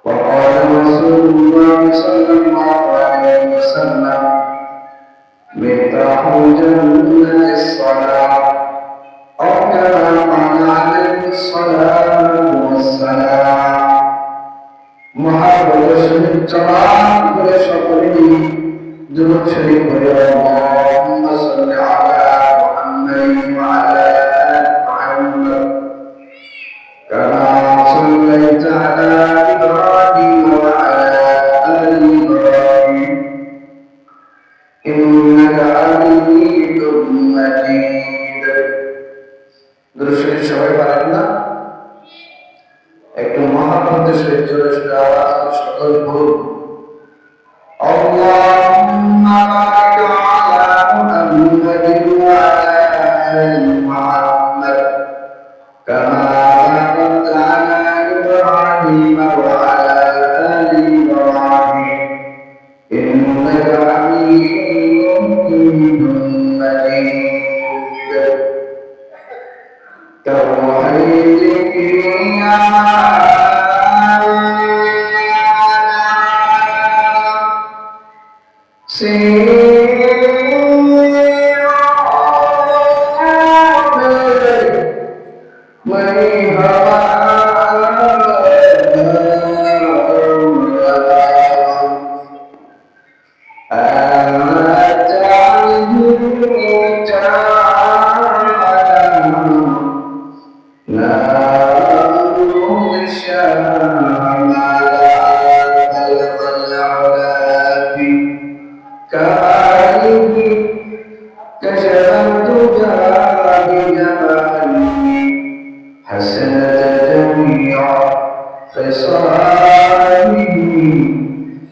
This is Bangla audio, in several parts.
وقال رسول الله صلى الله عليه وسلم مفتاح الجنة الصلاة أو كما قال عليه الصلاة والسلام محبة شريف جمال ولشكره درود شريف اللهم صل على محمد وعلى آل محمد كما صليت على إبراهيم وعلى آل إبراهيم إنك حميد مجيد درود شريف সবাই পারেন না একটু মহাব্বতের সহিত জোরে জোরে আওয়াজ করে সকল বলুন আল্লাহুম্মা বারিক আলা মুহাম্মাদিন ওয়া আলা আলি মুহাম্মাদ কামা বারাকতা আলা ইব্রাহিম ওয়া আলা আলি ইব্রাহিম ইন্নাকা হামিদুম মাজিদ توحيدك يا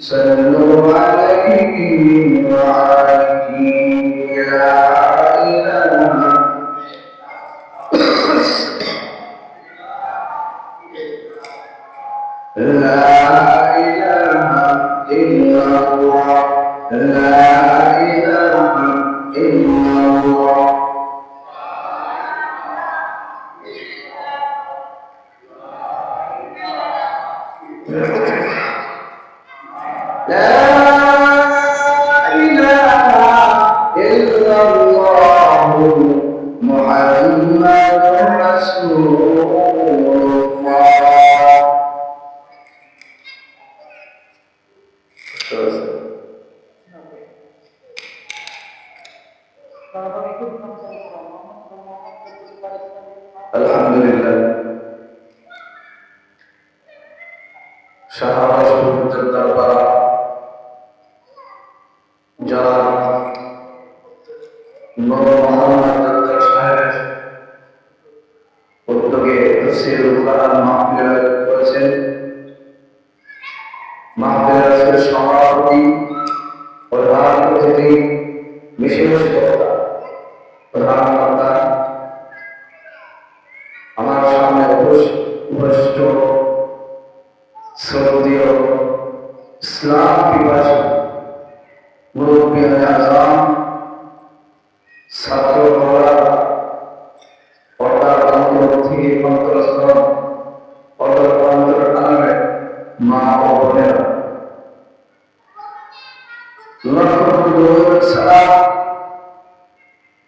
صلوا عليه وعليه لا إله إلا الله لا إله إلا الله لا إله إلا الله محمد رسول الله আলহামদুলিল্লাহ সারা রাষ্ট্রপতির দরবার যারা মোহাম্মদ সাহেব উদ্যোগে তাফসীরুল কোরআন মাহফিল করেছেন মাহফিলের সভাপতি প্রধান অতিথি বিশেষ বক্তা প্রধান বক্তা আমার সামনে উপস্থিত শ্রদ্ধেয় ইসলাম পিপাসী মুরব্বী আজম ছাত্র পর্দার অন্তর থেকে অন্তরস্থ অন্তর আলমে মা ও বোনেরা সালাম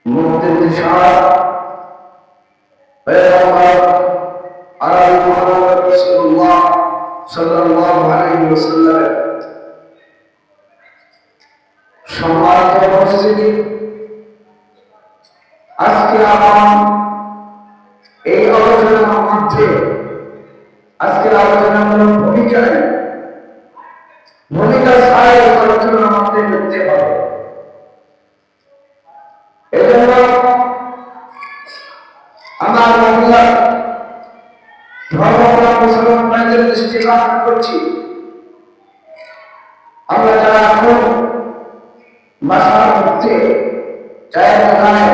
মুক্তির দিশা পয়গম্বর আরবি মুহাম্মদ রাসূলুল্লাহ সাল্লাল্লাহু আলাইহি ওয়াসাল্লাম সম্মানিত উপস্থিতি আজকে আমার এই আলোচনার মধ্যে আজকের আলোচনার ভূমিকা ছাড়াই আলোচনার মধ্যে ঢুকতে হবে এজন্য আমার মহিলা ধর্মপ্রাণ মুসলমান ভাইদের দৃষ্টি আকর্ষণ করছি আমরা যারা এখন মাসার মধ্যে চায়ের দোকানে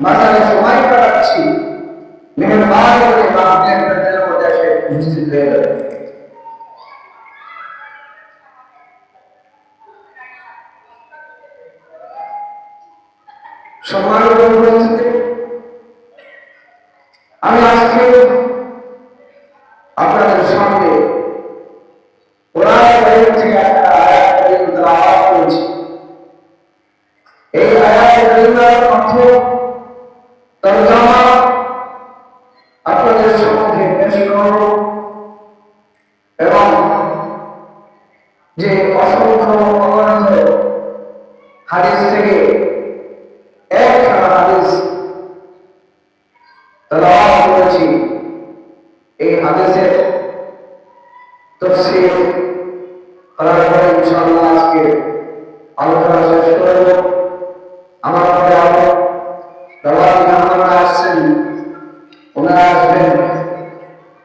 মাসারে সময় কাটাচ্ছি মেহরবানি করে মাহফিলের প্যান্ডেলের মধ্যে এসে উপস্থিত হয়ে যাবে সম্মানিত উপস্থিতি আমি আজকে আপনাদের সামনে কারিমার অর্থ তরজমা আপনাদের সম্মুখে পেশ করব এবং যে অসংখ্য অগণিত হাদিস থেকে একখানা হাদিস তেলাওয়াত করেছি, এই হাদিসের তাফসীর করার পরে ইনশাআল্লাহ আজকে আলোচনা শেষ করব। আমার পরে আরো দাওয়াতি মেহমানরা আসছেন, ওনারা আসবেন।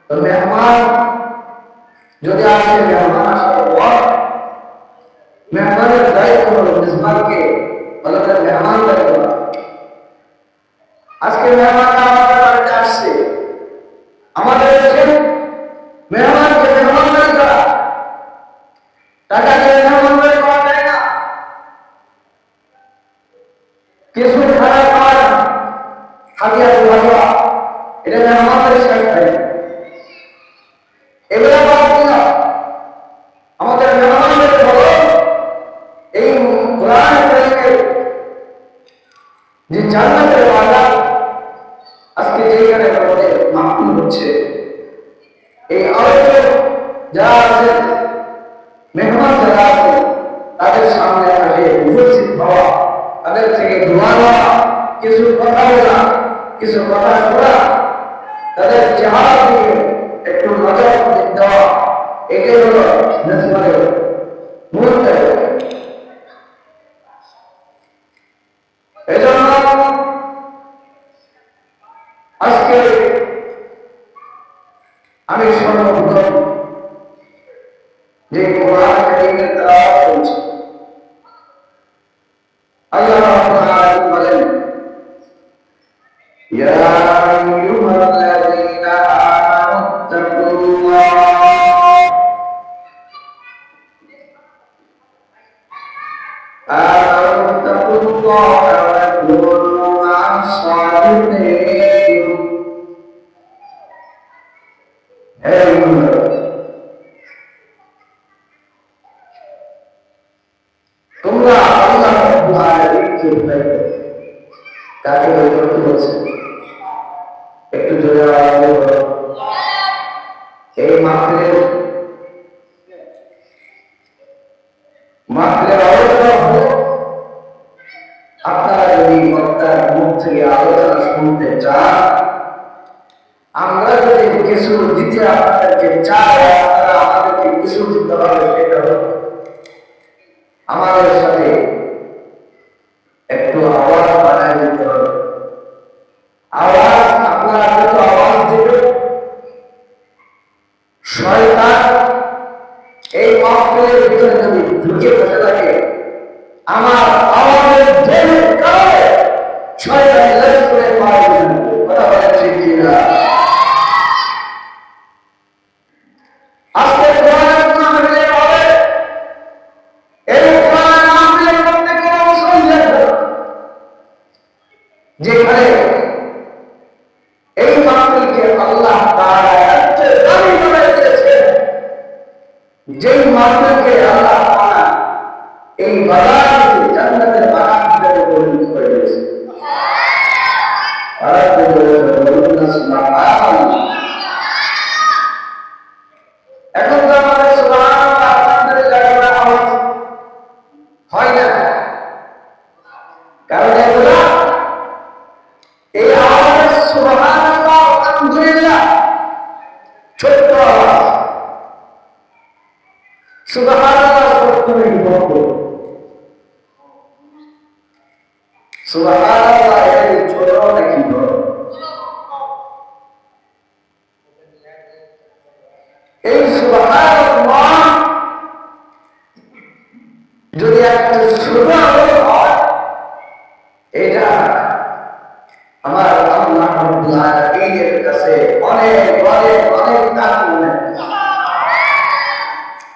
তো মেহমান যদি আসে, মেহমান আসার পর মেহমানের দায়িত্ব হলো মেজবানকে ভালো করে মেহমান দায়িত্ব। আজকে মেহমানরা আমাদের বাড়িতে আসছে, আমাদের দেশে মেহমানকে মেহমানদারি করা, টাকা দিয়ে মেহমানদারি করা যায় না, কিছু খারাপ খাওয়া না, হাতিয়া দেওয়া, এটা মেহমানদারি শেখায়। এগুলো বাদ দিন, আমাদের মেহমানদের হলো এই কোরআন কারীমের যে জান্নাতের ওয়াদা আজকে যেখানে আমাদের মাহফিল হচ্ছে, এই আলোচক যারা আছেন, মেহমান যারা আছেন, তাদের সামনে আসে উপস্থিত হওয়া, তাদের থেকে দোয়া নেওয়া, কিছু কথা বলা, কিছু কথা শোনা, তাদের চেহারা দিকে একটু নজর দেওয়া, এটাই হলো মেজবানের মূল দায়িত্ব। এজন্য আজকে আমি সর্বপ্রথম যে কোরআন কারীমের তেলাওয়াত করছি, আল্লাহ রাব্বুল আলামিন বলেন, ইয়া আইয়ুহাল্লাযীনা আমানুত্তাকুল্লাহ ওয়া কুনু মা'আস সাদিকিন। তোমরা আল্লাহ রাব্বুল আলামিনকে ভয় করো। কাকে ভয় করতে বলছে? একটু জোরে আওয়াজ দিয়ে বলো। এই মাহফিলের আলোচনা হলো, আপনারা যদি বক্তার মুখ থেকে আলোচনা শুনতে চান, আমরা যদি কিছু দিতে আপনাদেরকে চাই, আপনারা আমাদেরকে কিছু দিতে হবে। সেটা হলো আমাদের সাথে একটু আওয়াজ বাড়ায় দিতে হবে। আওয়াজ আপনারা যত আওয়াজ দেবেন, শয়তান এই মাহফিলের ভিতরে যদি ঢুকে বসে থাকে, আমার আওয়াজের জেরের কারণে শয়তান লেজ করে পার হয়ে যাবে। কথা বলেন ঠিক কিনা? আজকে কোরআনের মাহফিলে হবে, এই কোরআন মাহফিলের মধ্যে কোনো অংশ থাকবে যেখানে এই মাহফিলকে আল্লাহ তাআলা এত দামি করে দিয়েছেন, যেই মাহফিলকে আল্লাহ তাআলা এই বাগানকে জান্নাতের বাগান হিসেবে পরিণত করে দিয়েছে। আর এখন তো আমাদের সুবহানাল্লাহ আপনাদের জায়গা আওয়াজ হয় না, কারণ এগুলো এই আওয়াজ সুবহানাল্লাহ আলহামদুলিল্লাহ ছোট্ট আওয়াজ। সুবহানাল্লাহ ছোট্ট নাকি বড়? সুবহানাল্লাহ এটা ছোট নাকি বড়? এই সুবহানাল্লাহ যদি একটা ছোট হয়, এটা আমার আল্লাহ রাব্বুল আলামিনের কাছে অনেক অনেক অনেক দাম মনে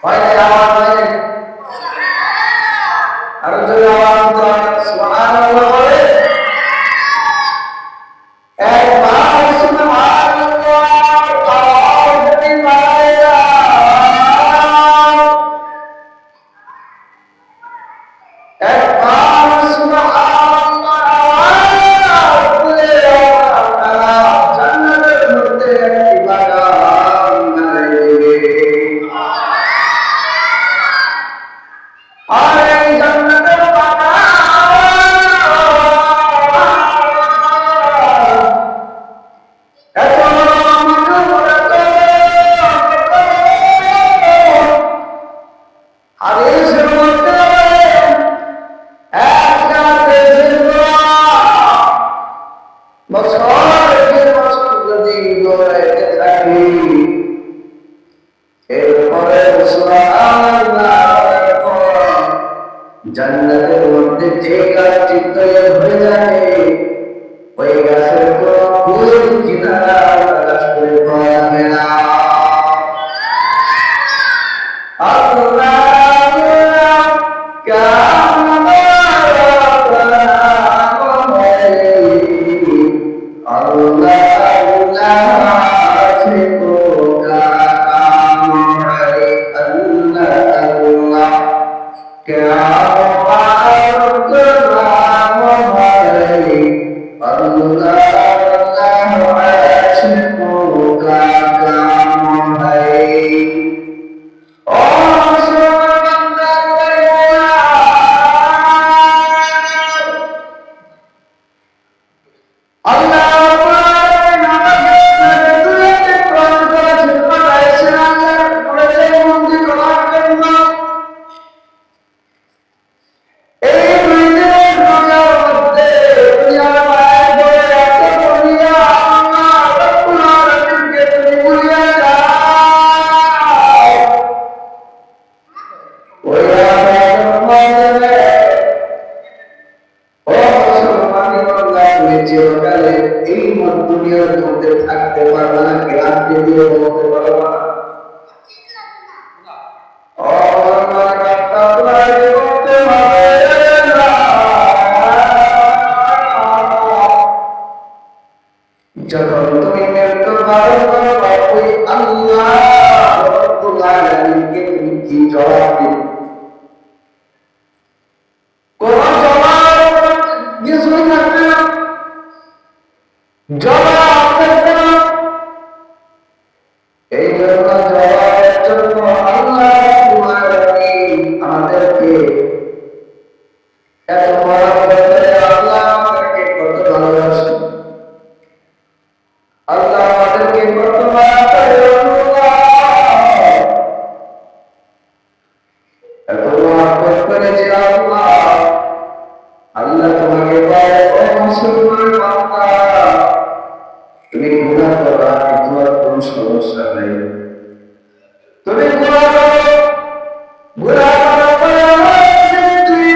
হয়। আওয়াজ হয়, আরো জোরে আওয়াজ দিতে হবে, সুবহানাল্লাহ বলে। একবার সুবহানাল্লাহ আওয়াজ দিতে পারে না, একবার সুবহানাল্লাহ দেশের মধ্যে একটা দেশের বছরের বছর যদি দৌড়াইতে থাকি, এরপরে জান্নাতের মধ্যে যে গাছটি তৈরি হয়ে যাবে, ওই গাছের কোনো ফুল কিনারা গাছ করে পাওয়া যাবে না। থাকতে পারবে না, গ্যারান্টি দিয়ে বলতে পারবো না। যখন তুমি মৃত্যুবরণ করবে, ওই আল্লাহ রব্বুল আলামিনকে তুমি কি জবাব দিবে? কোন জবাব কিছুই থাকবে না, জবাব থাকবে না। এই জন্য জবাবের জন্য আল্লাহ রব্বুল আলামিন আমাদেরকে এত মহব্বত করে, আল্লাহ আমাদেরকে কত ভালোবাসে, আল্লাহ আমাদেরকে কত মায়া করে, এত মহব্বত করেছে আল্লাহ। আল্লাহ তোমাকে বলে, ও মুসলমান বান্দা, তুমি গুনাহ করো, তোমার কোনো সমস্যা নেই, তুমি গুনাহ করো, গুনাহ করার পরে তুই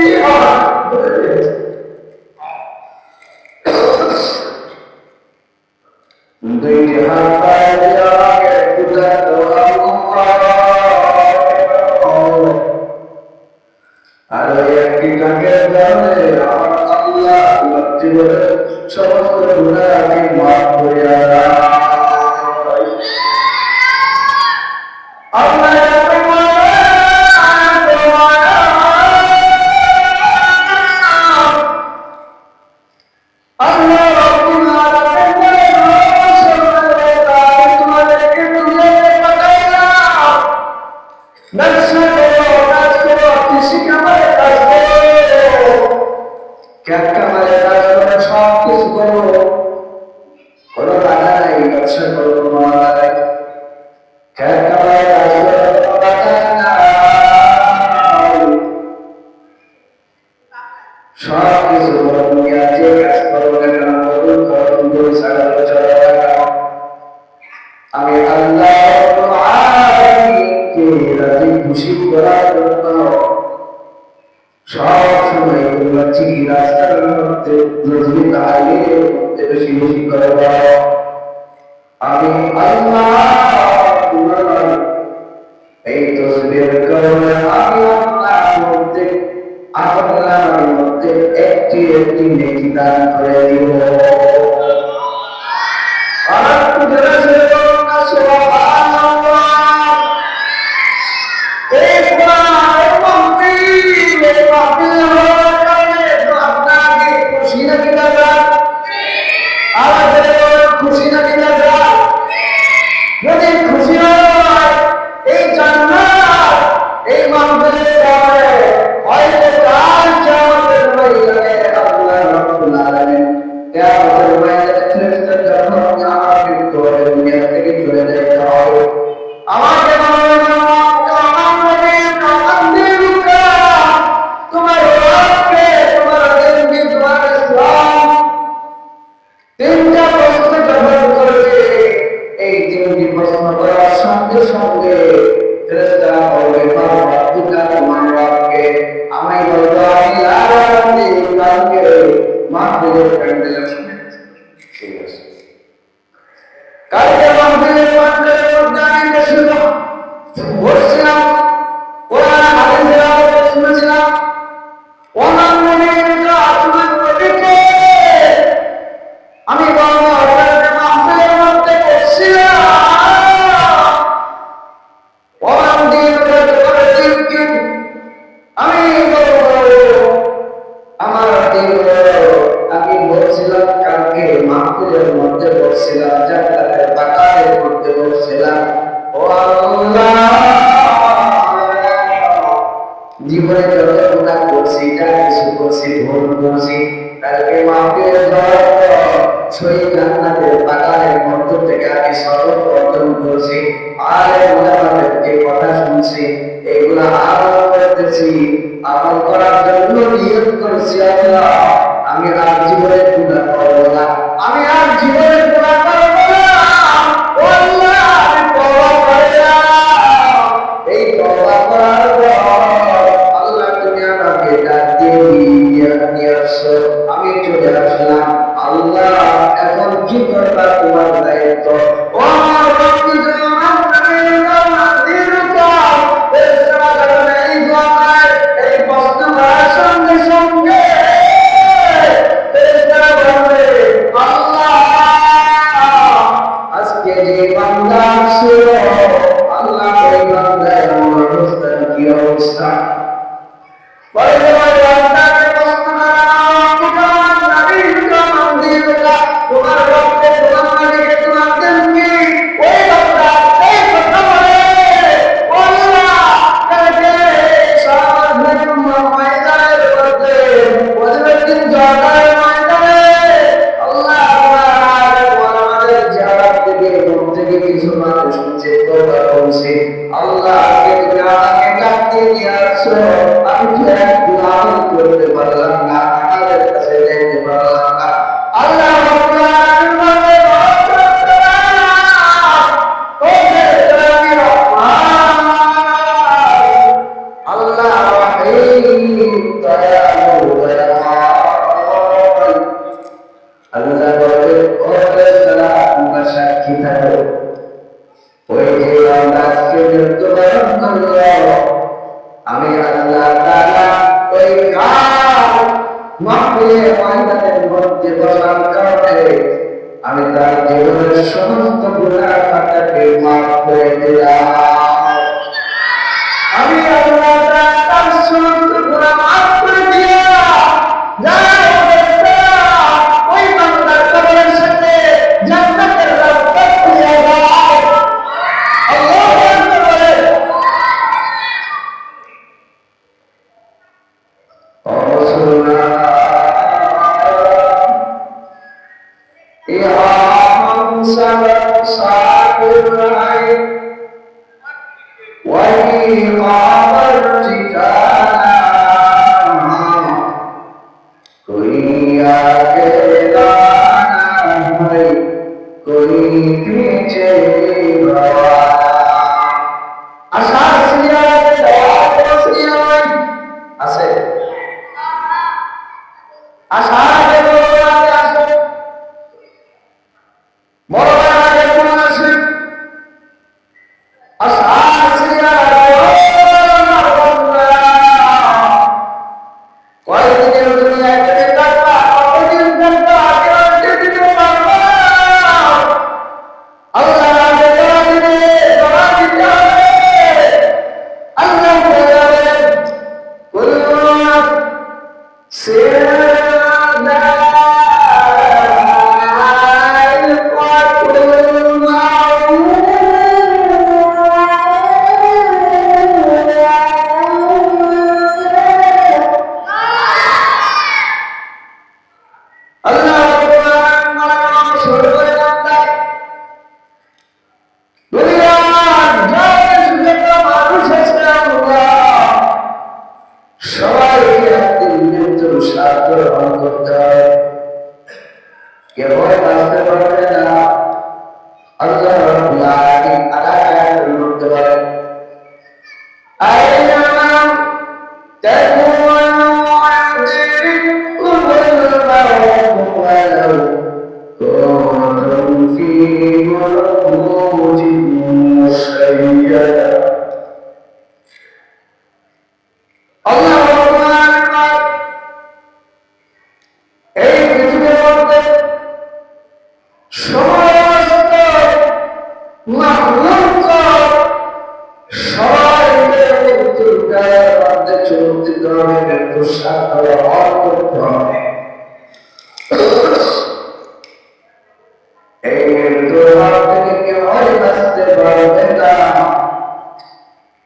দুইটি হাত পায়ে দিয়ে আমাকে পূজা করো আর ওই একটি টাকের কারণে আমার আল্লাহ জীবনের সমস্ত গুনাহকে মাফ করিয়া দেয়। আল্লাহ আমি আল্লাহ খুশি করার জন্য সব সময় রাস্তার মধ্যে বেশি বেশি করে আমি আল্লাহ এই তসবিহের কারণে আমি আপনার মধ্যে একটি একটি নেকি দান করে দিব। আমাকে জীবনে যত গুনাহ করছি, যা কিছু করছি, ভুল করছি, তাকে মাফ করে দেওয়ার পর সেই জান্নাতের বাগানের মধ্য থেকে আমি সবক অর্জন করছি। আর ওলামাদের যে কথা শুনছি, এগুলা আমল করতেছি, আমল করার জন্য নিয়ত করছি আল্লাহ আমি আর জীবনে গুনাহ করব না, আমি আর জীবনে গুনাহ করব না। ও আল্লাহ আমি তওবা করলাম। এই তওবা করার পর আল্লাহ তুমি আমাকে ডাক দিয়ে নিয়ে আসছো, আমি চলে আসলাম। আল্লাহ এখন কি করবা তোমার দায়িত্ব। ও রব্বি এই বস্তু সঙ্গে সঙ্গে আল্লাহ আজকে যে বান্দা ছিল আল্লাহ ওই বান্দার অবস্থা কি অবস্থা। আল্লাহ আমাকে ডাকতে নিয়ে আসছো, আমি করতে পারলাম না, আমাদের কাছে যেতে পারলাম না। আল্লাহ সাক্ষী থাকো ওই যে আজকে মৃত্যুবরণ করল, আমি আল্লাহ তাআলা ওই মাহফিলে ময়দানের মধ্যে বসার কারণে আমি তার জীবনের সমস্ত গুনাহ খাতাকে মাফ করে দিলাম। আমি আল্লাহ তাআলা তার সমস্ত গুনাহ মাফ করে দিলাম। ওই বান্দার কবরের সাথে জান্নাতের রাস্তা খুলে দাও। আল্লাহু আকবার বলে।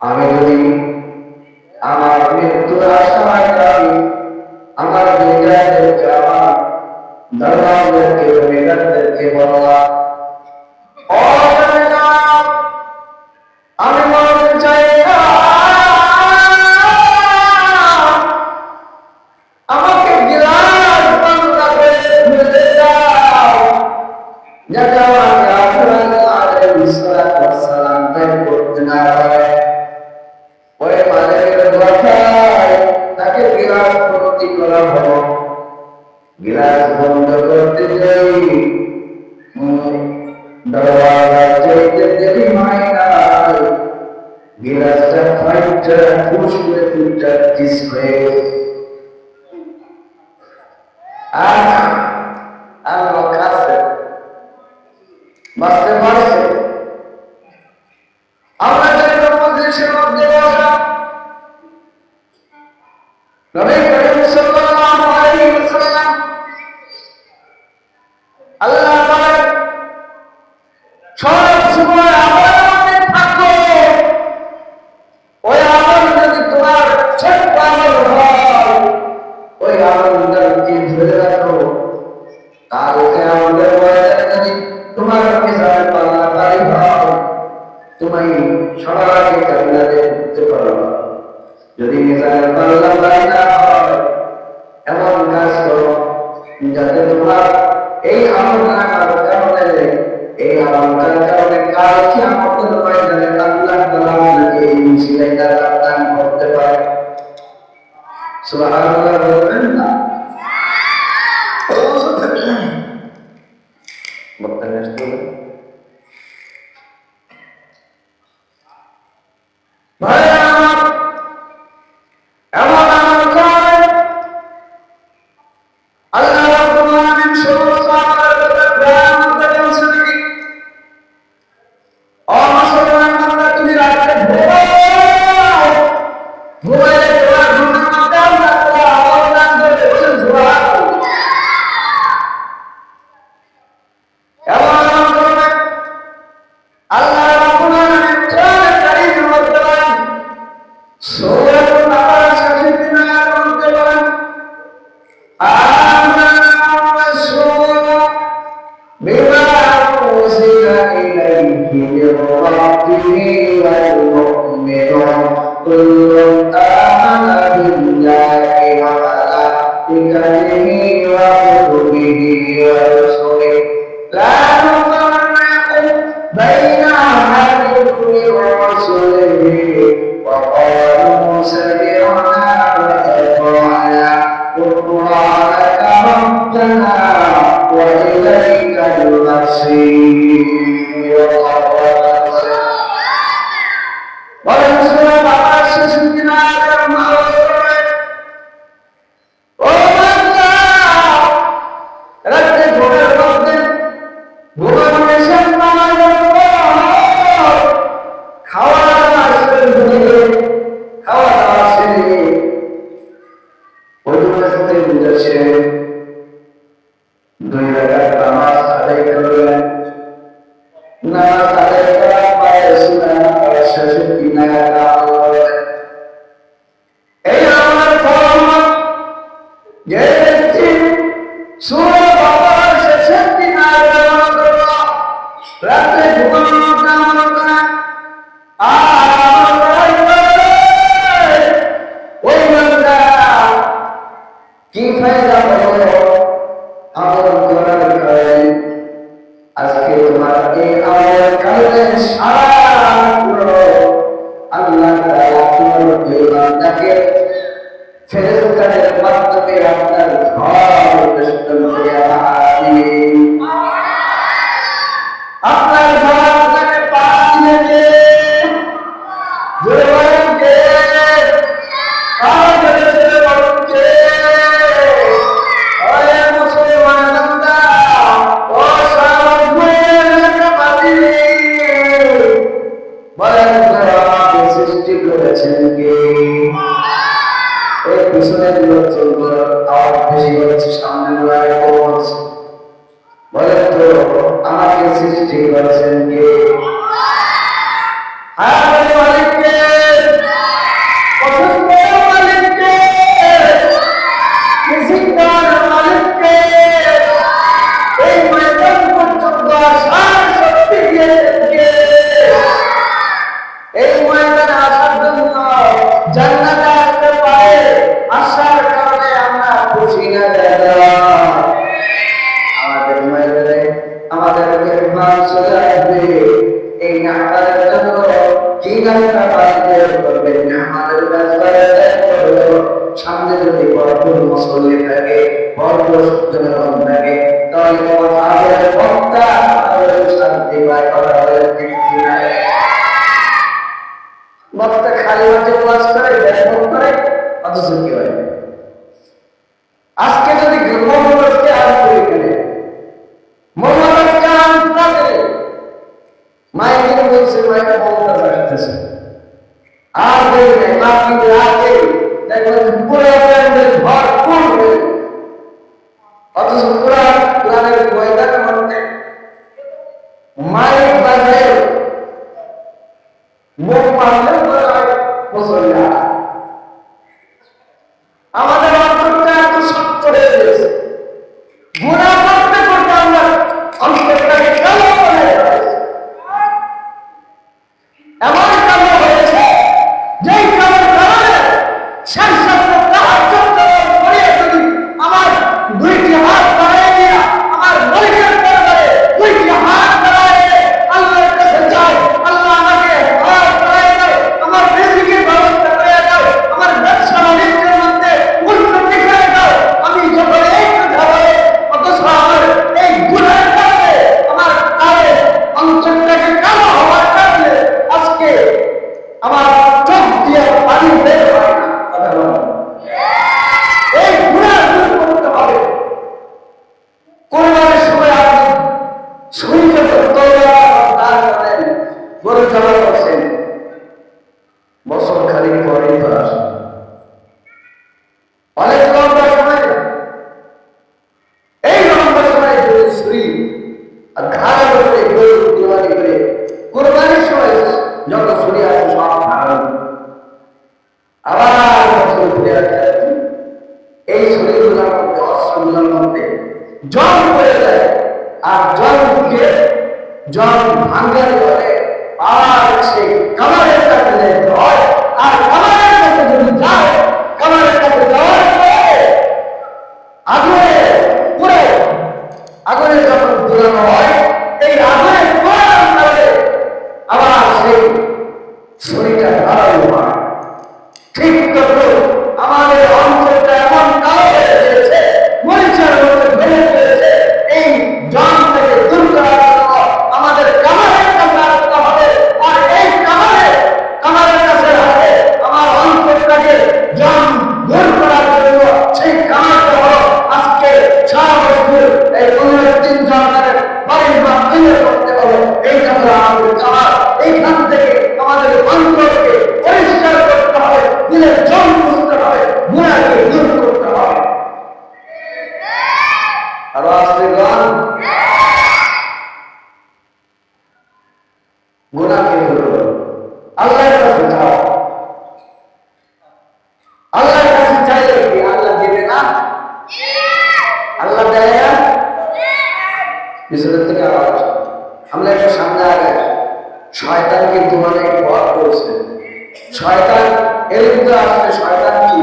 আমি যদি আমার মৃত্যু আশায় আমার বিজয়দেরকে আমার দরবারদেরকে মেয়েদেরকে বললাম আমি বলতে চাই না আমাকে গিলাস বন্ধ করে ফেলে দাও যাতে আমাকে আব্দুল্লাহ আলাইহিস সালাম বের করতে না হয়। ওই মালিকের কথায় তাকে গিলাস ভর্তি করা হলো। গিলাস বন্ধ করতে যাই দরওয়াজা যেতে দেরি হয় না, গিলাসটা ফাইটটা ফুস করে ফুটটা চিস হয়ে আর কাছে বাঁচতে পারছে। আমরা যখন মজলিসের মধ্যে বসা নবী করিম সাল্লাল্লাহু আলাইহি ওয়াসাল্লাম আল্লাহ পাক সব সময় আমার মধ্যে থাকো। ওই আমল যদি তোমার ছোট্ট আমল হয়, ওই আমলটাকে ধরে রাখো, কালকে আমাদের ময়দানে যদি তোমার মিজান পাল্লা ভারী হয়, তুমি সবাইকে জান্নাতে ঢুকতে পারো। যদি মিজান পাল্লা ভারী না হয়, এমন কাজ করো যাতে তোমার এই আমলটার কারণে কালকে আমাদের ময়দানে আল্লাহ তাআলা আপনাকে এই মিছিলটা দান করতে পারে। সুবহানাল্লাহ বলবেন না? বক্তাকে আসতে হবে। ভাইরা এমন আমল করে আল্লাহ রাব্বুল আলামিন সমস্ত আমাদের প্রাণ বলছেন কি ও মুসলমান বান্দা তুমি রাতে ঘুমাইলে তোমার ঘুমের মধ্যে আল্লাহ তাআলা আমল দান করে বলেন সুবহানাল্লাহ। এমন আমল করে আল্লাহ রাব্বুল আলামিন চার তারিখের মধ্যে বলেন সূরাতুল বাকারা 66 আয়াতের মধ্যে বলেন بما أنزل إليك من ربه والمؤمنون كل آمن بالله وملائكته وكتبه ورسله لا نفرق بين أحد من رسله وقالوا سمعنا وأطعنا غفرانك ربنا وإليك المصير. ورسول الله سيدنا محمد রাতে ঘুমের মধ্যে ঘুমানোর সময় খাওয়া দাওয়া সেরে ওজুতে বুঝেছে 2 রাকাত নামাজ আদায় করলেন। নামাজ আদায় করার পরে সুবহান আল্লাহ 66 রাকাত আমল করলেন। এই আমলের ফল যে ব্যক্তি সূরা বাকারা 66 রাকাত আমল করল, রাতে ঘুমানোর আমল করে আর আমল করে ওই বান্দা কি ফায়দা হলো? আমল করার কারণে আজকে তোমার এই আমল কারণে সারা পুরো আল্লাহ তাআলা তোমার এই বান্দাকে ফেরেশতাদের মাধ্যমে আপনার ঘর বেষ্টন করে আসবেন। আপনার ঘর আপনাকে পানি দেবে। জোরে বলেন কে? আর জোরে বলেন কে? ওরে মুসলমান বান্দা, ও সামগ্রীর কামাতি বলেন আমাকে সৃষ্টি করেছেন কে? এই পিছনের লোক চলবে আওয়াজ বেশি হচ্ছে, সামনে লড়াই করছে। বলেন তো আমাকে সৃষ্টি করেছেন কে? হ্যাঁ মালিককে, পছন্দ মালিককে। করতে খালি হাতে ওয়াজ করে ব্যাপক করে, অথচ কি হয়? আজকে যদি মোহাম্মদকে আসবে এখানে, মোহাম্মদকে আনতে মাইকে বলছে, মাইকে মমতাজ আসতেছে, আর দেখবে মাহফিল রাতে দেখবেন পুরো প্যান্ডেল ভরপুর হয়ে, অথচ কোরআনের ময়দানের মধ্যে মাইক বাজায় মুখ মারলে মুসল্লিরা। আমাদের অন্তরটা এত শক্ত হয়ে গেছে, গুনাহ করতে করতে আমরা অন্তরটাকে কালো করে ফেলেছি। এমন কালো হয়েছে যেই কালোর কারণে শেষ রাতে তাহাজ্জুদ নামাজ পড়ে যদি আমার দুইটি হাত বাড়িয়ে দিয়া আমার মালিকের দরবারে দুইটি হাত বাড়িয়ে আল্লাহর কাছে যাই, আল্লাহ আমাকে হাত বাড়িয়ে দাও, আমার রিজিকের ব্যবস্থা করে দাও, আমার ব্যবসা বাণিজ্যের মধ্যে উন্নতি করে দাও, আমি যখন এই কথা বলে অথচ আমার এই গুনাহের কারণে আমার কালে অন্তরটাকে কালো হওয়ার কারণে আজকে আমার চোখ দিয়ে পানি বের হয় না। কথা বলো, এই গুনাহ দূর করতে হবে। কোরবানির সময় আপনি শরীরে দান করেন, গরু জমা করছেন, বছর খানিক পরেই তো আসে, অনেক লম্বা সময়, এই লম্বা সময় যদি শরীর আর ঘাড়ের উপরে গরু কোরবানি করে কোরবানির সময় যত শরীর আছে সব হারানো, আবার বছর ঘুরে আসে, এই শরীরগুলোর মধ্যে অস্ত্রগুলোর মধ্যে জং পড়ে যায়, আর জং উঠে জং ভাঙার পরে আর সে কামারের কাছে যেতে হয়, আর কামারের কাছে যদি যায়, কামারের কাছে যাওয়ার পরে আগুনে পুরো আগুনে যখন পুরানো হয়, এই আগুনে পুরানোর কারণে আবার সেই শরীরটা ভালো হয়। ঠিক করলো আমাদের অন্তরটা এমন কালো হয়ে গেছে, মরিচার মধ্যে ভেঙে ফেলেছে। এই জং থেকে দূর করার জন্য আমাদের কামারের কাছে আসতে হবে, আর এই কামারের কাছে আসে আমার অন্তরটাকে জং দূর করার জন্য সেই কামারটা হলো আজকে 6 বছর এই 15 দিন জনের বাড়ির বা ক্লিয়ার করতে হবে। এইটা হলো আমাদের কামার। এইখান থেকে আমাদের অন্তরকে পরিষ্কার করতে হবে, দিলের জং বুঝতে হবে, গুনাহকে দূর করতে হবে। আর আজকে গুনাহকে দূর করো, আল্লাহর কাছে যাও। আল্লাহর কাছে চাইলে কি আল্লাহ দেবে না? আল্লাহ দেয় না? পিছনের থেকে আওয়াজ, আমরা একটু সামনে আগে আসি। শয়তান কিন্তু অনেক ভয় করছে, শয়তান এর ভিতরে আসছে। শয়তান কি?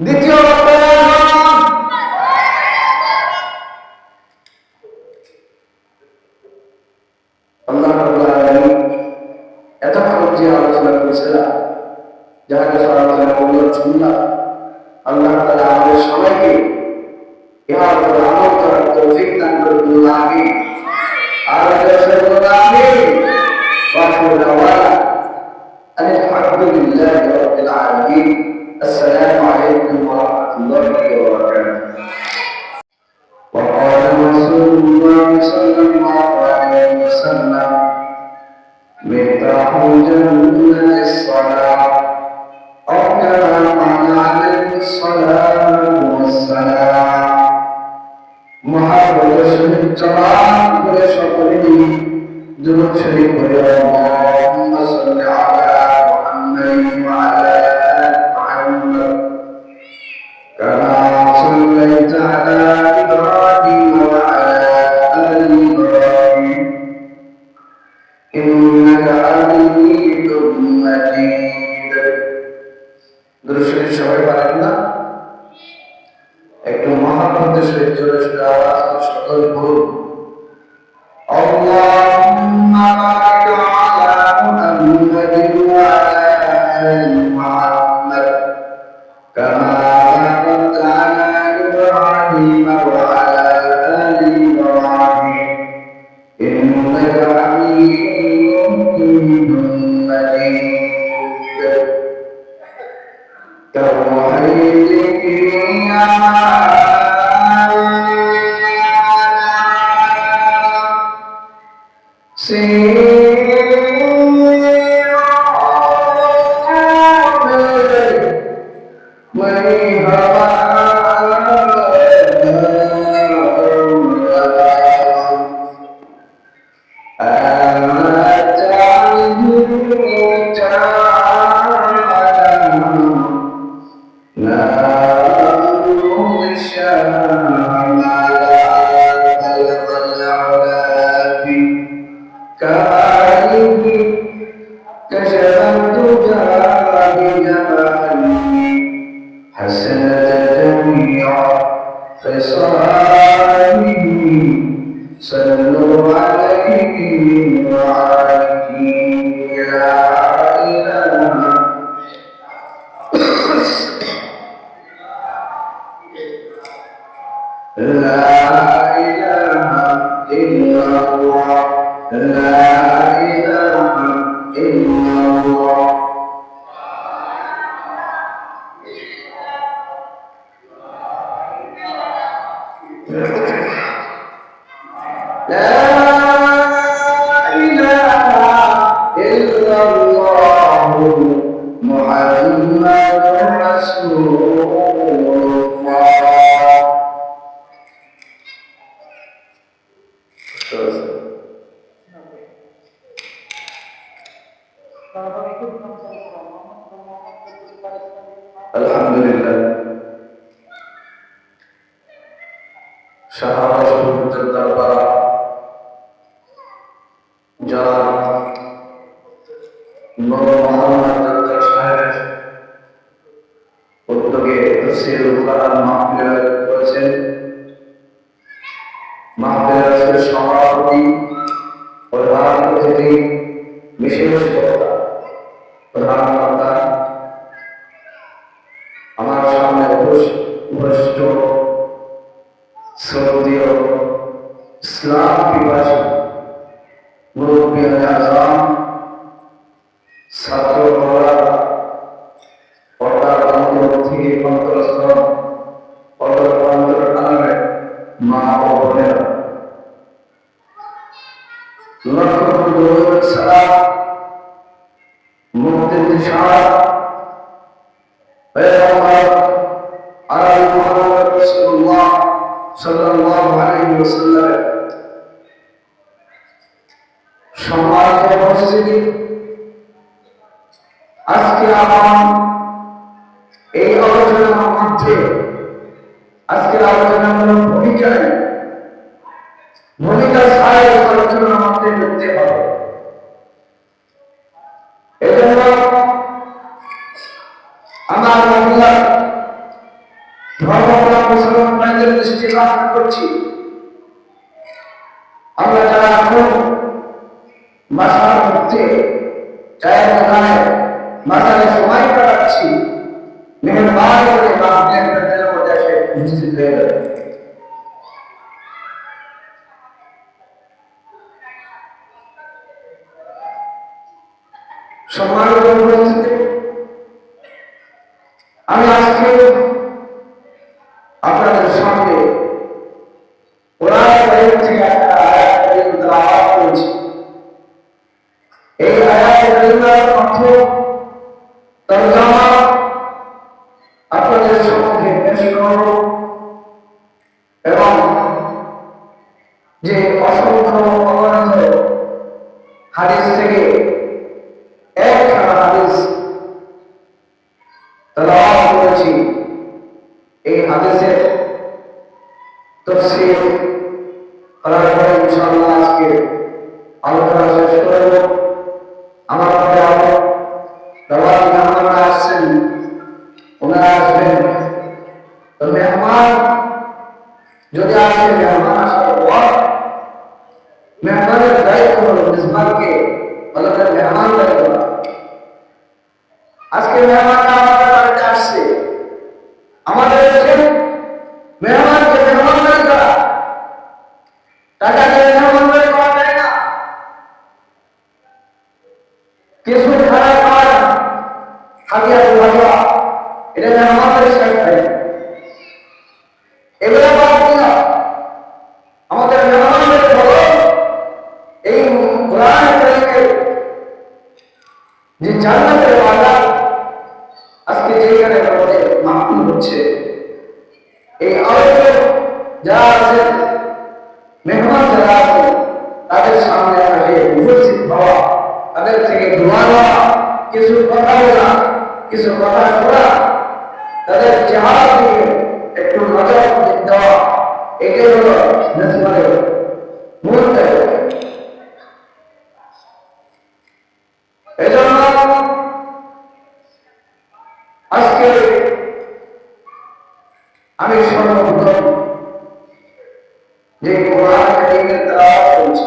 দ্বিতীয় এতক্ষণ যে আলোচনা করেছিলাম, যারা কিছু আলোচনা অনুরোধ শুনলাম, আল্লাহ তাআলা আমাদের সবাইকে ইহার উপর আমল করার তৌফিক দান করুন। আমিন। আর আমিন। ওয়া দাওয়ানা আলহামদুলিল্লাহি রাব্বিল আলামিন। আসসালামু আলাইকুম ওয়া রাহমাতুল্লাহি ওয়া বারাকাতুহু। وقال رسول الله صلى الله عليه وسلم مفتاح الجنة الصلاة، أو كما قال عليه الصلاة والسلام। محبت شريف جمال ولشكره درود شريف اللهم صل على محمد وعلى آل محمد كما صليت على إبراهيم وعلى آل إبراهيم إنك حميد مجيد। দুরূদ সবাই পারেন না? একটু মহাব্বতের সহিত জোরে সোরে আওয়াজ সকল বলুন, আল্লাহুম্মা বারিক আলা মুহাম্মাদিন ওয়া আলা আলি Muhammad محمد كما باركت على إبراهيم وعلى آل إبراهيم إنك حميد مجيد توحيدك يا صلوا عليه وعليه لا إله إلا الله لا إله إلا الله لا إله إلا الله محمد رسول الله. Alhamdulillah. Sahabat terdapat jalan Muhammad terkait untuk tafsir Quran mahfil khusus mahfil সভাপতি প্রধান অতিথি বিশেষ বক্তা প্রধান বক্তা আমার সামনে উপস্থিত শ্রদ্ধেয় ইসলাম পিপাসী মুরব্বী আজম ছাত্র পর্দার অন্তর থেকে অন্তরস্থ অন্তর আলমে মা ও বোনেরা লক্ষ সালাম মুক্তির দিশা পয়গম্বর আলী মুহাম্মদ রাসূলুল্লাহ সাল্লাল্লাহু আলাইহি ওয়াসাল্লাম সম্মানিত উপস্থিতি আজকে আমার এই আলোচনার মধ্যে আজকের আলোচনার ভূমিকা ছাড়াই আলোচনার মধ্যে ঢুকতে হবে। এজন্য আমার মহিলা ধর্মপ্রাণ মুসলমান ভাইদের দৃষ্টি আকর্ষণ করছি, আমরা যারা এখন মাসার মধ্যে চায়ের দোকানে মাসারে সময় কাটাচ্ছি, মেহরবানি করে মাহফিলের মধ্যে এসে উপস্থিত হয়ে যাবে। সম্মানিত উপস্থিতি, আমি আজকে আপনাদের সামনে কোরআন কারীম থেকে একটা আয়াত তেলাওয়াত করেছি। এই আয়াত কারীমের অর্থ তরজমা আপনাদের সম্মুখে পেশ করব এবং যে অসংখ্য অগণিত হাদিস থেকে একখানা হাদিস তেলাওয়াত করেছি। এই হাদিসের তাফসীর করার পরে ইনশাআল্লাহ আজকে আলোচনা শেষ করব। আমার পরে আরো দাওয়াত মেহমানরা আসছেন, ওনারা আসবেন। তো মেহমান যদি আসে, মেহমান আসার পর মেহমানের দায়িত্ব হলো মেজবানকে ভালো করে মেহমান দায়িত্ব। আজকে মেহমানরা আমাদের আমাদের দেশে মেহমানকে মেহমানদারি করা, টাকা দিয়ে মেহমানদারি করা যায় না, কিছু খারাপ খাওয়া না, হাতিয়া ভাজা, এটা মেহমানদারি শেখায়। এগুলো বাদ দিলাম, আমাদের মেহমানদের বলো এই কোরআন কারীমের যে জান্নাতের ওয়াদা আজকে যেখানে আমাদের মাহফিল হচ্ছে, এই আয়োজন যারা আছেন, মেহমান যারা আছেন, তাদের সামনে আসে উপস্থিত হওয়া, তাদের থেকে দোয়া নেওয়া, কিছু কথা বলা, কিছু কথা শোনা, তাদের চেহারা দিকে একটু নজর দেওয়া, এটাই হলো মেজবানের মূল দায়িত্ব। এজন্য আজকে আমি সর্বপ্রথম যে কোরআন কারীমের তেলাওয়াত করছি,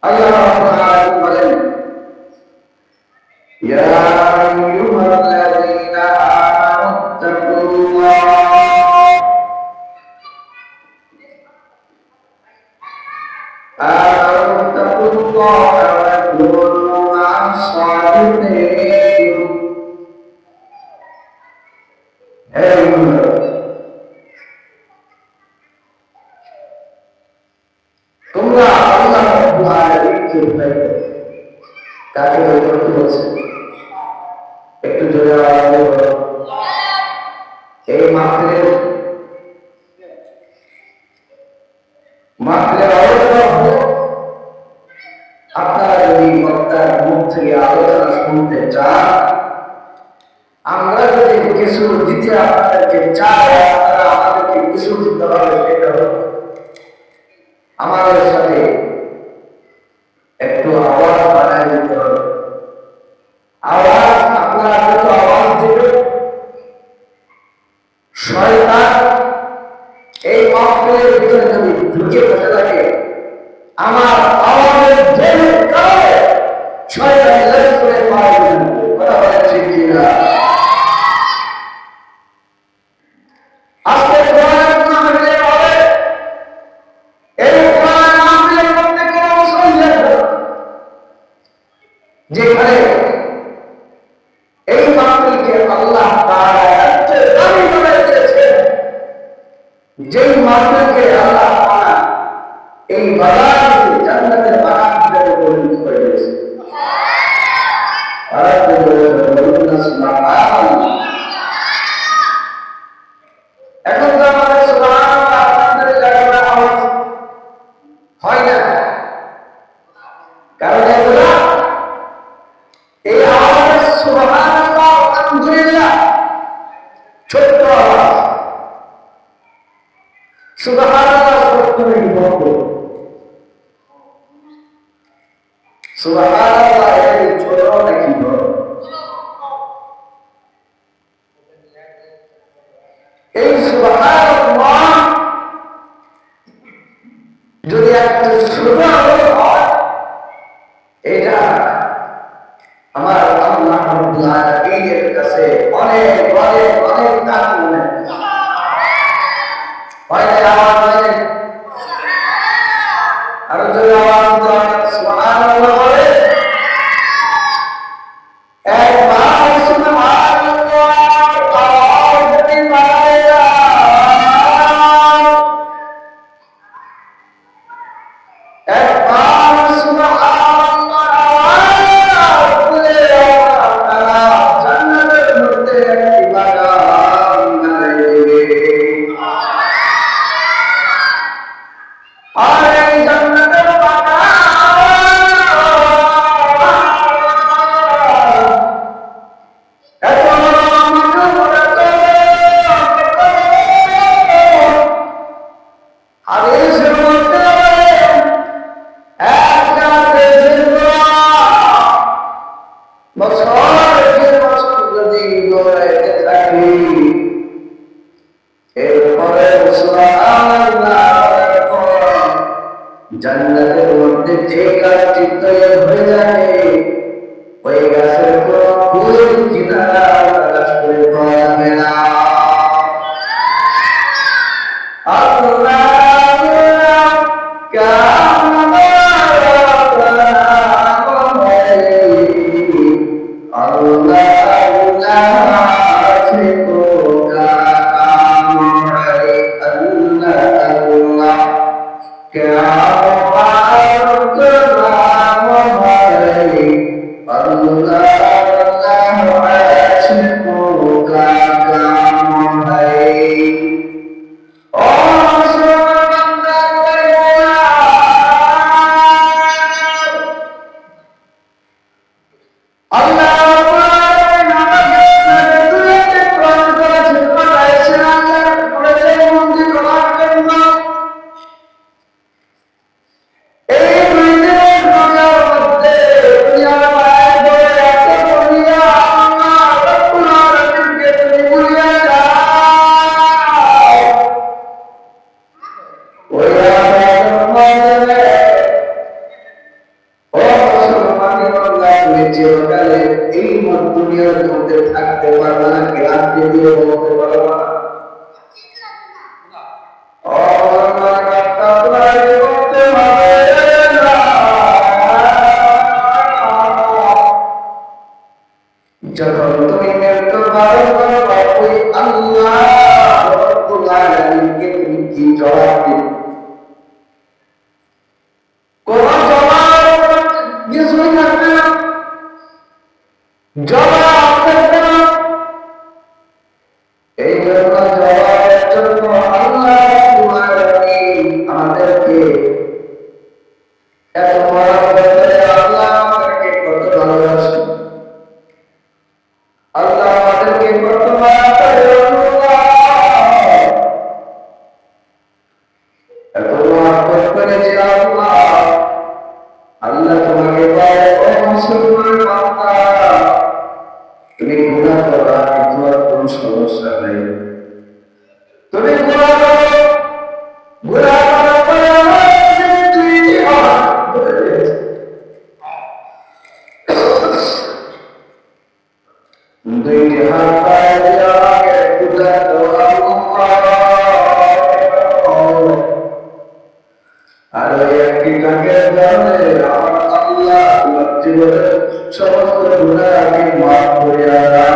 আল্লাহ রাব্বুল আলামিন বলেন, ইয়া আইয়ুহাল্লাযীনা আমানুত্তাকুল্লাহ ওয়া কুনু মা'আস সাদিকিন। তোমরা আল্লাহ রাব্বুল আলামিনকে ভয় করো। কাকে ভয় করতে বলছে? একটু জোরে আওয়াজে বলো। এই মাহফিলের আলোচনা হলো, আপনারা যদি বক্তার মুখ থেকে আলোচনা শুনতে চান, আমরা যদি কিছু দিতে আপনাদেরকে চাই, আপনারা আমাদেরকে কিছু দিতে হবে। সেটা হলো আমাদের সাথে একটু আওয়াজ বাড়ায় দিতে হবে। আওয়াজ আপনারা যত আওয়াজ দেবেন, শয়তান এই মাহফিলের ভিতরে যদি ঢুকে বসে থাকে, আমার আওয়াজের জেরের কারণে শয়তান লেজ করে পাওয়া যাবে। কথা বলেন ঠিক কিনা? আজকে কোরআন মাহফিলে হবে, এই কোরআন মাহফিলের মধ্যে কোনো বিষয় নেই যেখানে এই মাহফিলকে আল্লাহ তাআলা এত দামি বানিয়ে দিয়েছেন, যেই মাহফিলকে আল্লাহ তাআলা এই বাগানকে জান্নাতের বাগান হিসেবে পরিণত করে দিয়েছে। আর এখন তো আমাদের সুবহানাল্লাহ আপনাদের জায়গায় আওয়াজ হয় না, কারণ এগুলো এই আওয়াজ সুবহানাল্লাহ আলহামদুলিল্লাহ ছোট্ট আওয়াজ। সুবহানাল্লাহ ছোট্ট নাকি বড়? সুবহানাল্লাহ এই ছোট নাকি বড়? এই সুবহানাল্লাহ যদি একটা ছোট আওয়াজ হয়, এটা আমার আল্লাহ রাব্বুল আলামিনের কাছে অনেক অনেক অনেক দামি মনে হয়। আওয়াজ হয়, আর যদি আওয়াজ হয় সুবহানাল্লাহ বলে, একবার সুবহানাল্লাহ আওয়াজ যদি বাড়ায় একবার সুবহানাল্লাহ আওয়াজ বলে, তারা জান্নাতের মধ্যে একটি বাগান মধ্যে থাকতে পারবে না, গ্যারান্টি দিয়ে বলতে পারবো না। যখন তুমি মৃত্যুবরণ করবে, ওই আল্লাহ রব্বুল আলামিনকে তুমি কি জবাব দিবে? কোন জবাব কিছুই থাকবে না, জবাব থাকবে না। এই জন্য জবাবের জন্য আল্লাহ রব্বুল আলামিন আমাদেরকে এত মহব্বত করে, আল্লাহ আমাদেরকে কত ভালোবাসেন, আল্লাহ আমাদেরকে কত মায়া করে, এত মহব্বত করে যে আল্লাহ তোমাকে বলে, ও মুসলমান বান্দা, তুমি গুনাহ করো, তোমার কোনো সমস্যা নেই, তুমি গুনাহ করো, গুনাহ করে দুইটি হাত পায়ে দিয়ে আমাকে পূজা করো আর ওই একটি ডাকের কারণে আমার আল্লাহ তোমার জীবনের সমস্ত গুনাহ আমি মাফ করিয়া দেয়।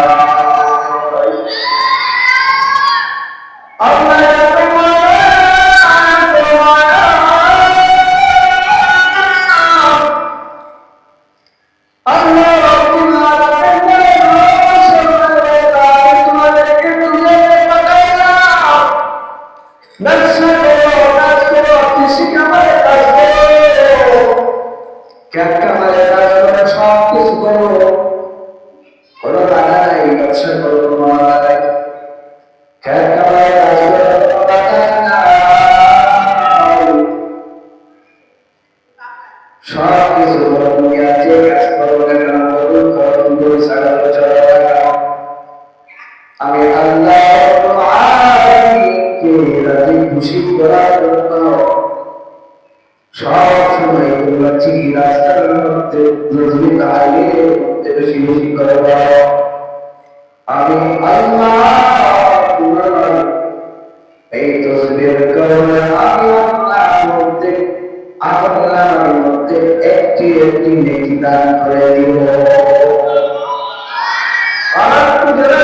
আমি আল্লাহ খুশি করার জন্য সব সময় রাস্তার মধ্যে বেশি বেশি করে আমি আল্লাহ এই তসবির কারণে আমি আপনার মধ্যে আপনার মধ্যে একটি একটি নেকি দান করে দিব। আর যারা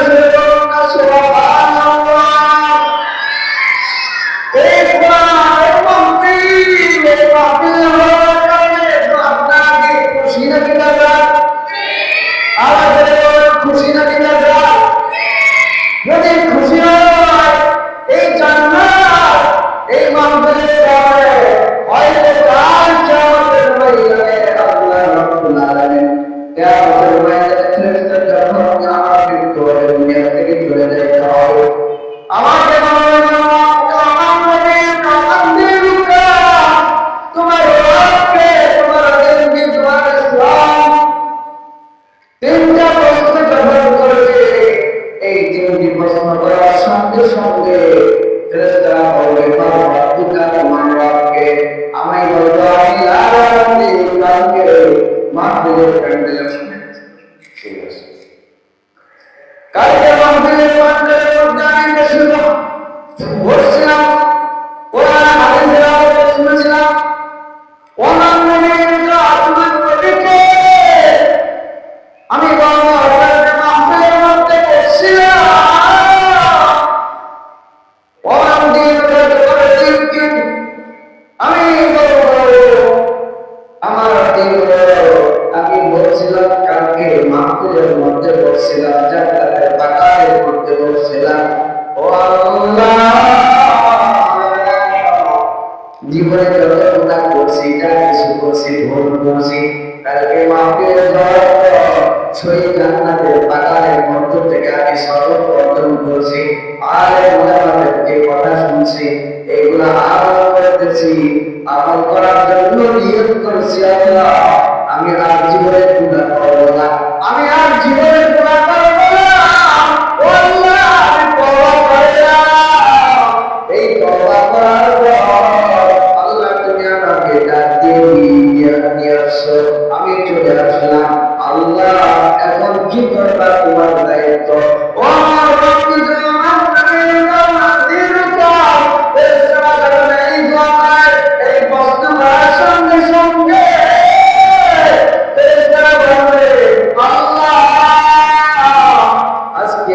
জীবনে যত গুনাহ করছি, যা কিছু করছি, ভুল করছি, কালকে মাহফিলে যাওয়ার পর সেই জান্নাতের বাগানের মধ্য থেকে আমি সবক অর্জন করছি, আলেম ওলামাদেরকে কথা শুনছি, এগুলা আমল করতেছি, আমল করার জন্য নিয়ত করছি আল্লাহ আমি আর জীবনে গুনাহ করব না, আমি আর জীবনে গুনাহ করব না। ও আল্লাহ আমি তওবা করলাম। এই তওবা করার পর আমি চলে আসলাম। আল্লাহ এখন কি করবা তোমার দায়িত্ব।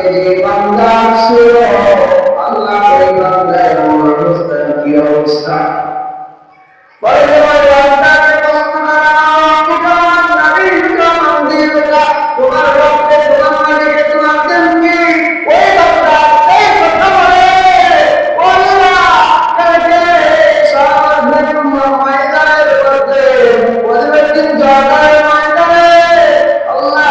যে বান্দা ছিল আল্লাহ ওই বান্দার অবস্থা কি অবস্থা বলে বান্দাকে প্রশ্ন করা নবী কালাম দিলকা তোমার রব্বে তোমার মালিক তোমার দেনকে ওই বান্দা এই কথা বলে আল্লাহ কাকে সামনে ময়দানের মধ্যে ওদের দিন জড়ায় ময়দানে আল্লাহ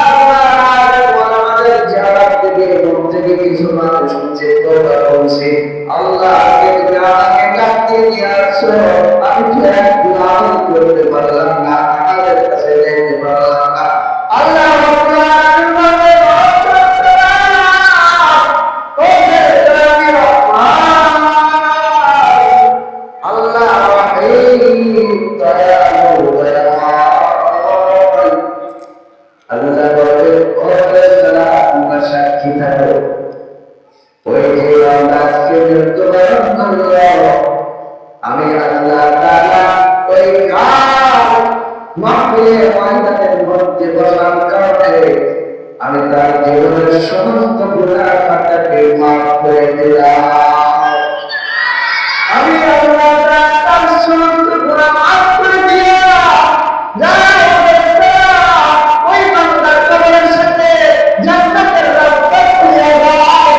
আমাদের জিয়ারত থেকে মন থেকে কিছু মানুষ চেতনা করছে আল্লাহকে তুমি আমাকে ডাকতে নিয়ে আসো আমি তো এক গুনাহ করতে পারলাম না আমাদের কাছে যেতে পারলাম না আল্লাহ আমি আল্লাহ তাআলা ওই কাল মাহফিলে ময়দানের মধ্যে বসার কারণে আমি তার জীবনের সমস্ত গুনাহ খাতাকে মাফ করে দিলাম আমি আল্লাহ তার সমস্ত গুনাহ মাফ করে দিলাম ওই বান্দার কবরের সাথে জান্নাতের রাস্তা খুলে দাও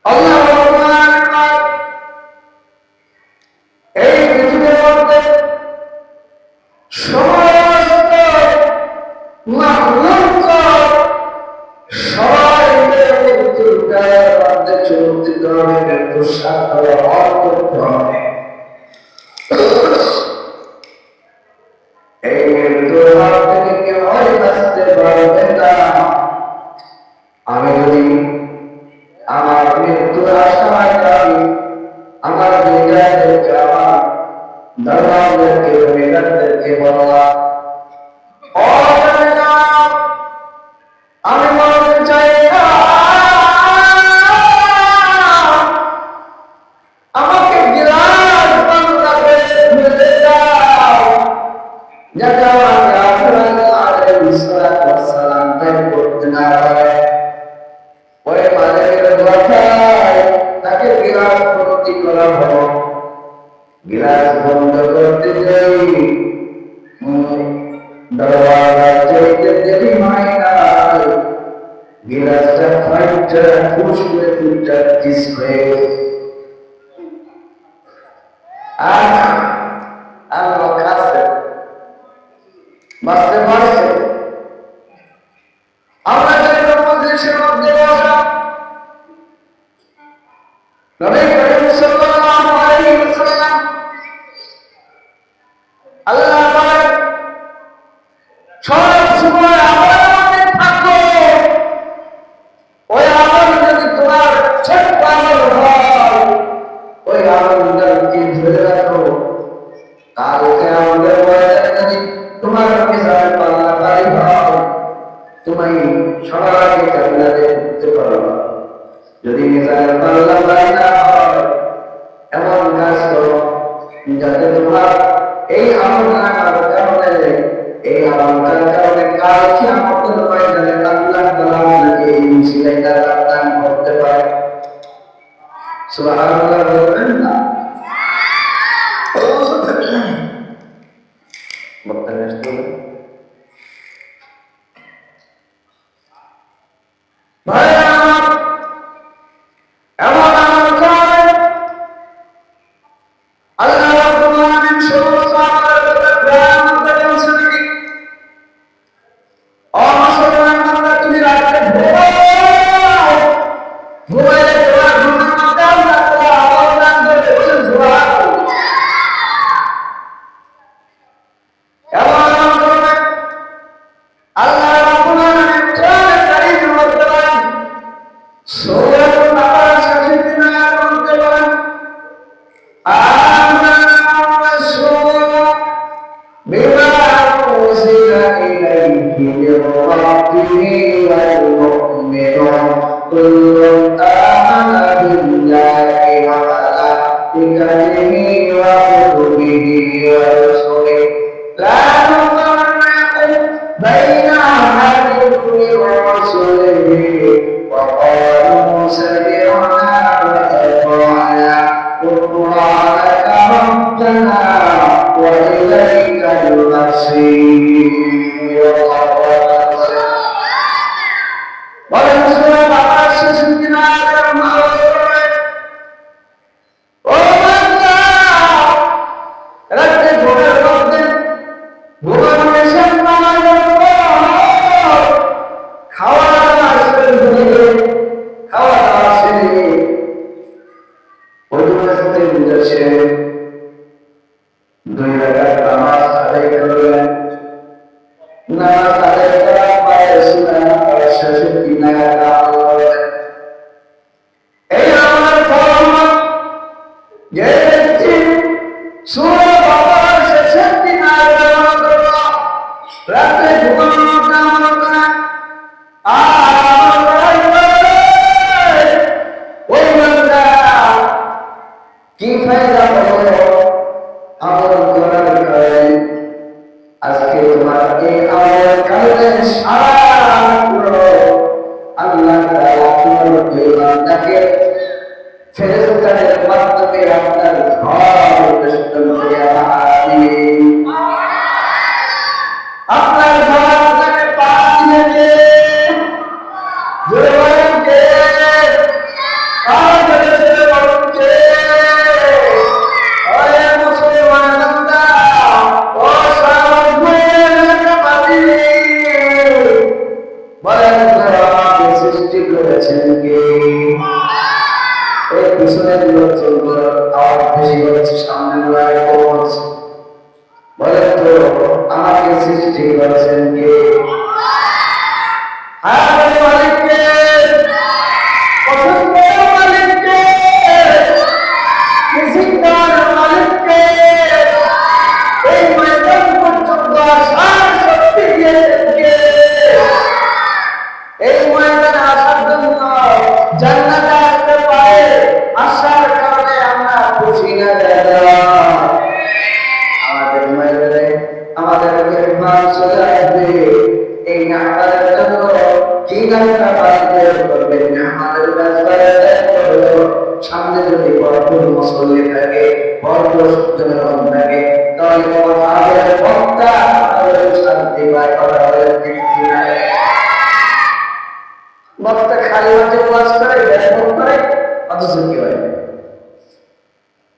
আল্লাহু আকবার বলে আমি যদি আমার মৃত্যুর আশায় থাকি আমার বিদায়দেরকে আমার দরবারদেরকে মেয়েদেরকে বললাম আমি বলতে চাই না আমাকে গিলাস বন্ধ করে ফেলে দাও যাতে আমাকে আল্লাহ আলাইহিস সালাম তাই করতে না পারে পরে মালিকের দোয়া চাই তাকে গিলাস ভর্তি করা হলো গিলাস বন্ধ করতে যাই দরওয়াজা চাইতে দেরি হয় না গিলাসটা ফাইটটা ফুস করে ফুটটা চিস হয়ে আর কাছে বাঁচতে পারছে। আমরা যখন মজলিসের মধ্যে বসা নবী করিম সাল্লাল্লাহু আলাইহি ওয়াসাল্লাম আল্লাহ পাক সব সময় আমাদের থাকো, ওই আমল যদি তোমার ছোট্ট আমল হয়, ওই আমলটাকে ধরে রাখো। কালকে আমাদের ময়দানে যদি তোমার মিজান পাল্লা ভারী হয়, তুমি সবার আগে জান্নাতে ঢুকতে পারো। যদি মিজানের পাল্লা ভারী না হয়, এমন কাজ করো যাতে তোমার এই আমলটার কারণে, এই আমলটার কারণে কালকে আমাদের ময়দানে আল্লাহ তাআলা আপনাকে এই সিলাইটা দান করতে পারে। সুবহানাল্লাহ বলবেন না?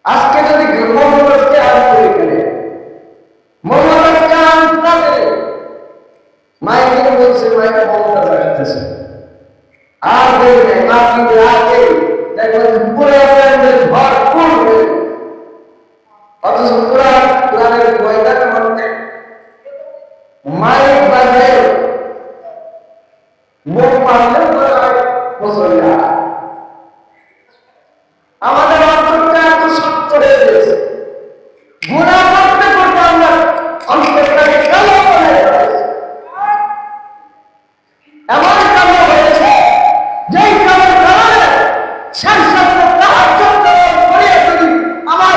আজকে যদি মুসলমানকে বলতে আসতেছে আর দেখবেন আপনি রাতে দেখবেন পুরো ভরপুর হয়ে অথচ কোরআনের ময়দানের মধ্যে মাইক বাজে মুখ মারলেও মুসল্লা আমাদের অন্তরটা এত শক্ত হয়ে গেছে গুনাহ করতে করতে আমরা অন্তরটাকে কালো করে এমন কালো হয়েছে যেই কালোর কারণে সাংসারিক তাহাজ্জুদ করে যদি আমার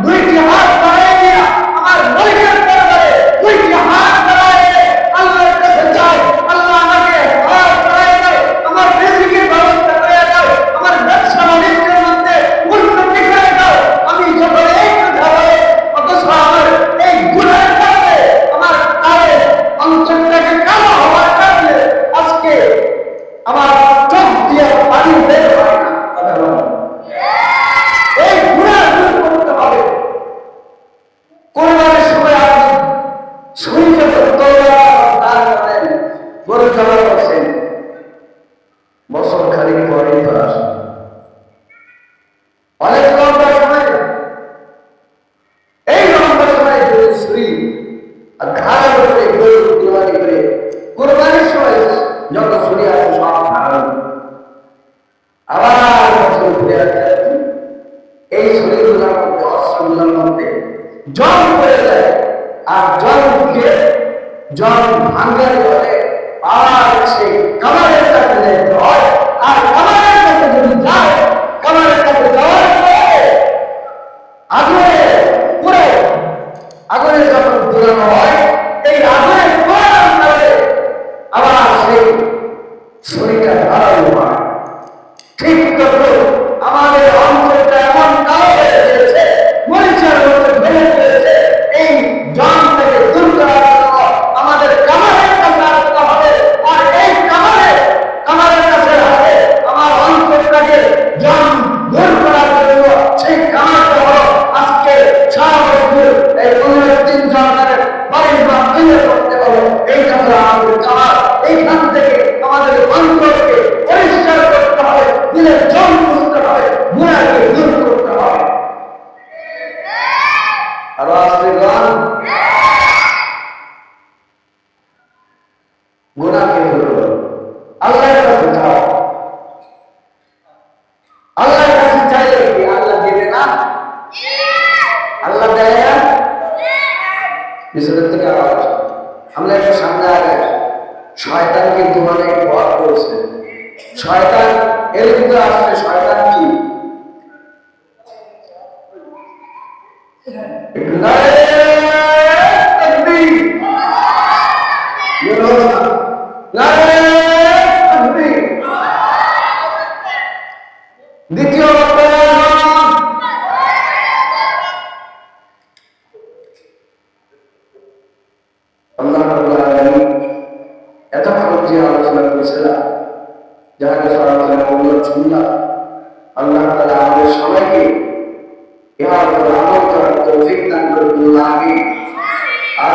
দুইটি হাত বাড়িয়ে দিয়ে আমার মরিকের দরবারে দুইটি হাত বাড়িয়ে আল্লাহর কাছে যাই আল্লাহ আমাকে হাত বাড়িয়ে দাও আমার রিজিকের ব্যবস্থা করে দাও আমার ব্যবসা বাণিজ্যের মধ্যে উন্নতি করে দাও আমি যখন এই কথা বলে অথচ আমার এই গুনাহের কারণে আমার কালে অন্তরটাকে কালো হওয়ার কারণে আজকে আমার চোখ দিয়ে পানি বের হয় না কথা বলো এই গুনাহ দূর করতে হবে কোরবানির সময় আপনি শরীরে দান করেন গরু জমা করছেন বছর খালি পরেই তো আসে অনেক লম্বা সময় এই লম্বা সময় যদি শ্রী আর ঘাড়ে করে গরু কোরবানি করে কোরবানির সময় যত ছুরি আছে সব হারানো আবার বছর ঘুরে আসতে এই ছুরিগুলোর মধ্যে অস্ত্রগুলোর মধ্যে জল পড়ে যায় আর জল উঠে জল ভাঙার পরে আর সে কামারের কাছে যেতে হয় আর কামারের কাছে যদি যায় কামারের কাছে যাওয়ার পরে আগুনে পুরো আগুনে যখন পুরানো হয় এই আগুনে পুরানোর কারণে আবার সেই শরীরটা ধারালো হয় ঠিক তত আমাদের অন্তরটা এমন কালো হয়ে গিয়েছে মরিচার মধ্যে ভেঙে গিয়েছে এই জনটাকে দূর করার জন্য আমাদের কামারের কাছে আসতে হবে আর এই কামারের কাছে আসে আমার অন্তরটাকে জন দূর করার জন্য সেই কামারটা হলো আজকে সারাবছর এই 15 জনের বাড়ির মাধ্যমে করতে হবে এইটা হলো আমাদের কামার এইখান থেকে আমাদের অন্তরকে পরিষ্কার করতে হবে দিলের জন বুঝতে হবে গুনাহকে দূর করতে হবে আর আসলে গুনাহকে দূর করো আল্লাহর কাছে যাও আল্লাহর কাছে চাইলে কি আল্লাহ দেবে না আল্লাহ দেয় না পিছনের থেকে আওয়াজ আমরা একটু সামনে আগে শয়তান কিন্তু অনেক ভয় করছে শয়তান এর ভিতরে আসছে শয়তান কি দ্বিতীয় এতক্ষণ যে আলোচনা করেছিলাম যারা আলোচনা করলো শুনলাম আল্লাহ তাআলা আমাদের সবাইকে ইহার উপর আমল করার তৌফিক দান করুন আমিন আর